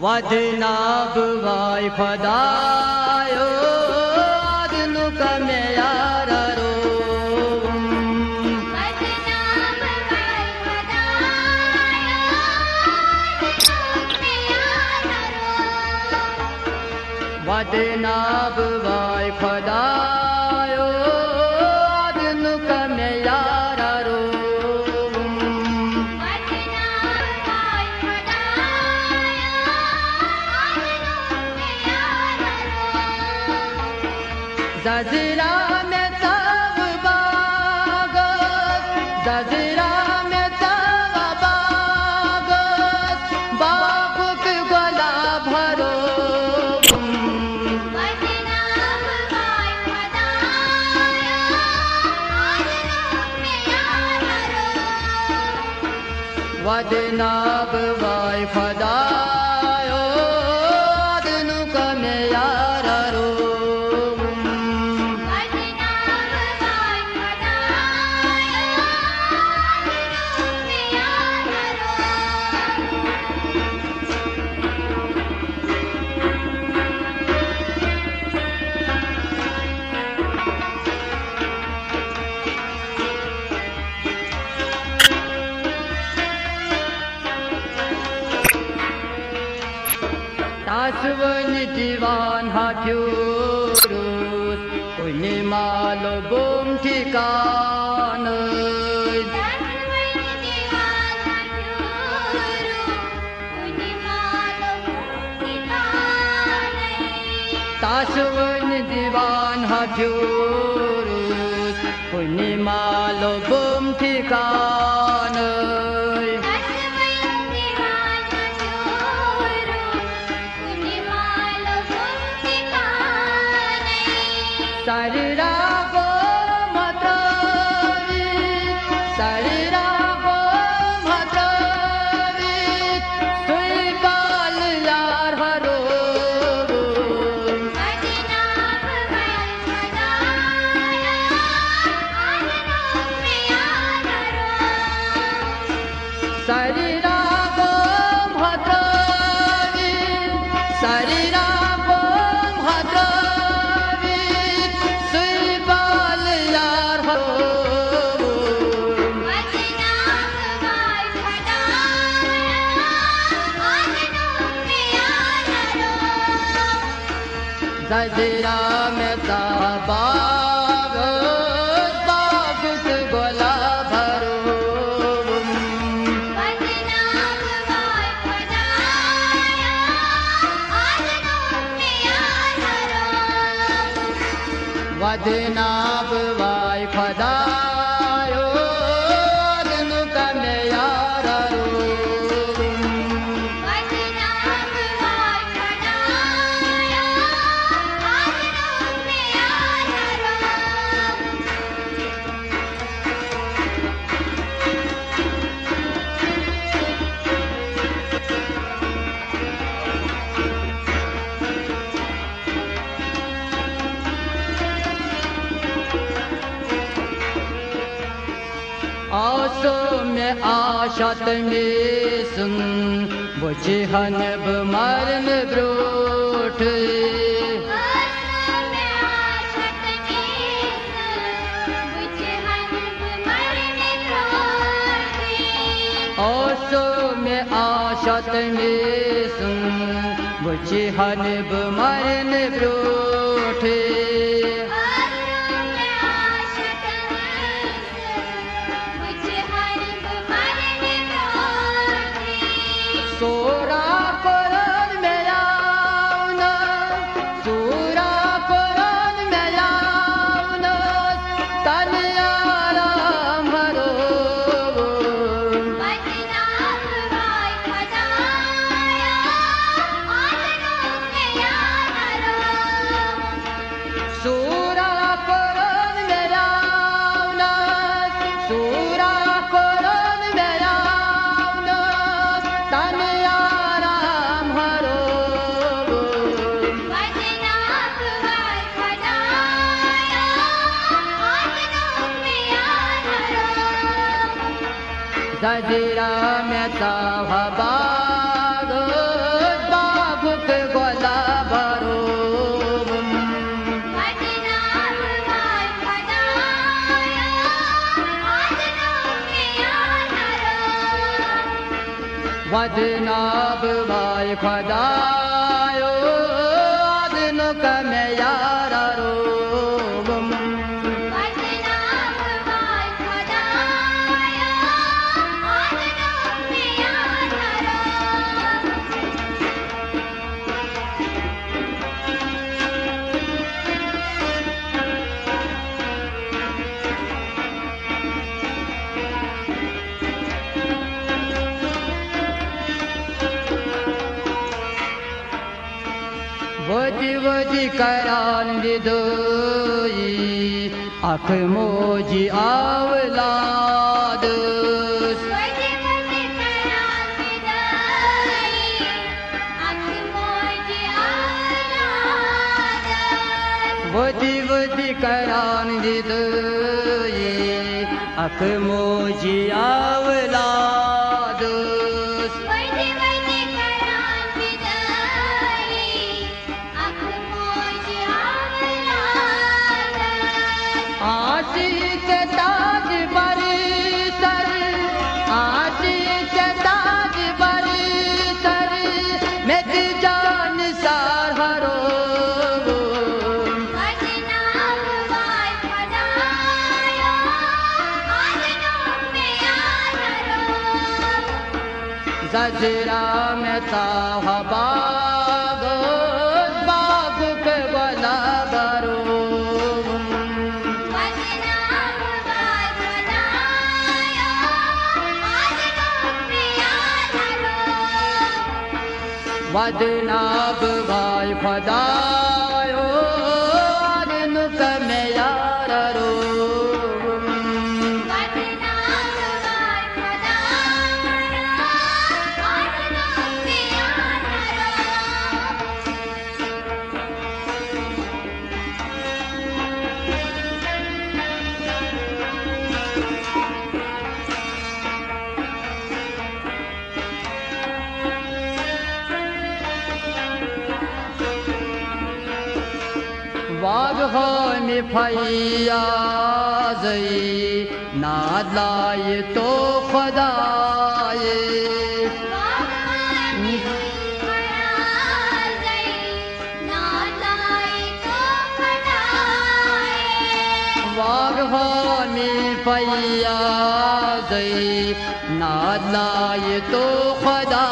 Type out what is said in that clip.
Vadna bhai khadayo adnu kamyararo. Vadna bhai khadayo adnu kamyararo. Zazira mein tab bagat, zazira mein tab bagat, baab ke gala bharo. Vadna bhai khadayo adnu kamyararo. Vadna bhai khadayo adnu kamyararo. Tasvan divan hatyurus, kuni malo bom tikanay. Tasvan divan hatyurus, kuni malo bom tikanay. Sarira go matavi, sarira go matavi, sui bal yar haro. Vadna bhai khadayo adnu kamyararo. Sarira go matavi, sarira go matavi. Zazira mein tab bagat, baab ke gala bharo. Vadna bhai khadayo adnu kamyararo. Vadna bhai khadayo adnu kamyararo. आसो में आशत में सुन बुझहन बमरन ब्रोठ. आसो में आशत में सुन बुझहन बमरन ब्रोठ. Sora koran meyavna, sora koran meyavna, tan yaram haro. Vadna bhai khadayo adnu kamyararo. Sora koran meyavna, sora koran meyavna, tan Zazira mein tab bagat, वजनाब भाई खुदायो आदन कमे यारा रोगम वजनाब भाई खुदायो आदन कमे यारा वजी वजी करान दिदोई अख मोजी आवलाद वजी वजी करान दिदोई अख मोजी आवलाद वजी वजी करान दिदोई अख मोजी आवलाद जजरा में ताहबाग बाग के बला गरो वजनाब भाई खुदायो आदन कमे यारा रो वाग हो में फैया जई नादलाए तो खुदाए वाग हो में फैया जई नादलाए तो खुदा